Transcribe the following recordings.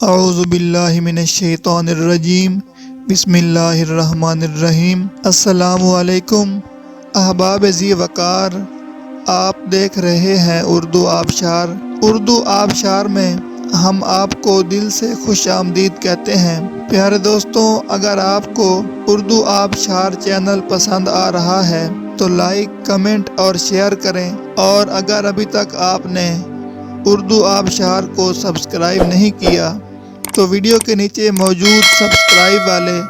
اعوذ باللہ من الشیطان الرجیم، بسم اللہ الرحمن الرحیم۔ السلام علیکم احباب ذی وقار، آپ دیکھ رہے ہیں اردو آبشار۔ اردو آبشار میں ہم آپ کو دل سے خوش آمدید کہتے ہیں۔ پیارے دوستوں، اگر آپ کو اردو آبشار چینل پسند آ رہا ہے تو لائک، کمنٹ اور شیئر کریں، اور اگر ابھی تک آپ نے اردو آبشار کو سبسکرائب نہیں کیا تو ویڈیو کے نیچے موجود سبسکرائب والے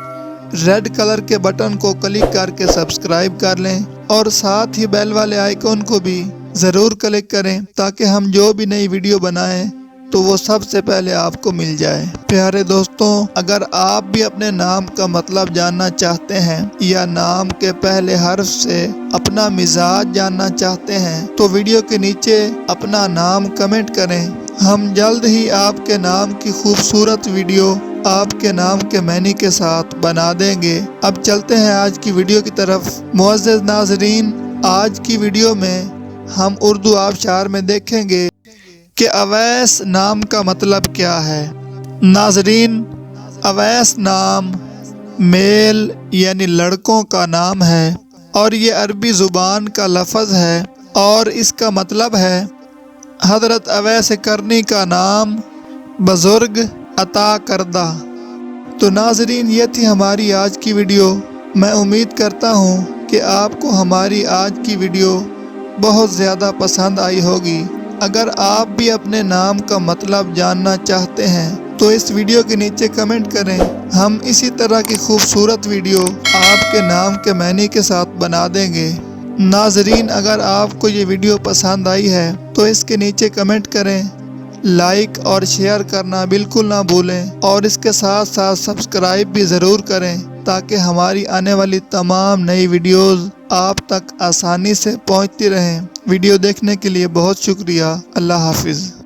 ریڈ کلر کے بٹن کو کلک کر کے سبسکرائب کر لیں، اور ساتھ ہی بیل والے آئیکن کو بھی ضرور کلک کریں تاکہ ہم جو بھی نئی ویڈیو بنائیں تو وہ سب سے پہلے آپ کو مل جائے۔ پیارے دوستوں، اگر آپ بھی اپنے نام کا مطلب جاننا چاہتے ہیں یا نام کے پہلے حرف سے اپنا مزاج جاننا چاہتے ہیں تو ویڈیو کے نیچے اپنا نام کمنٹ کریں۔ ہم جلد ہی آپ کے نام کی خوبصورت ویڈیو آپ کے نام کے معنی کے ساتھ بنا دیں گے۔ اب چلتے ہیں آج کی ویڈیو کی طرف۔ معزز ناظرین، آج کی ویڈیو میں ہم اردو آبشار میں دیکھیں گے کہ اویس نام کا مطلب کیا ہے۔ ناظرین، اویس نام میل یعنی لڑکوں کا نام ہے، اور یہ عربی زبان کا لفظ ہے، اور اس کا مطلب ہے حضرت اویس کرنی کا نام، بزرگ، عطا کردہ۔ تو ناظرین، یہ تھی ہماری آج کی ویڈیو۔ میں امید کرتا ہوں کہ آپ کو ہماری آج کی ویڈیو بہت زیادہ پسند آئی ہوگی۔ اگر آپ بھی اپنے نام کا مطلب جاننا چاہتے ہیں تو اس ویڈیو کے نیچے کمنٹ کریں۔ ہم اسی طرح کی خوبصورت ویڈیو آپ کے نام کے معنی کے ساتھ بنا دیں گے۔ ناظرین، اگر آپ کو یہ ویڈیو پسند آئی ہے تو اس کے نیچے کمنٹ کریں، لائک اور شیئر کرنا بالکل نہ بھولیں، اور اس کے ساتھ ساتھ سبسکرائب بھی ضرور کریں تاکہ ہماری آنے والی تمام نئی ویڈیوز آپ تک آسانی سے پہنچتی رہیں۔ ویڈیو دیکھنے کے لیے بہت شکریہ۔ اللہ حافظ۔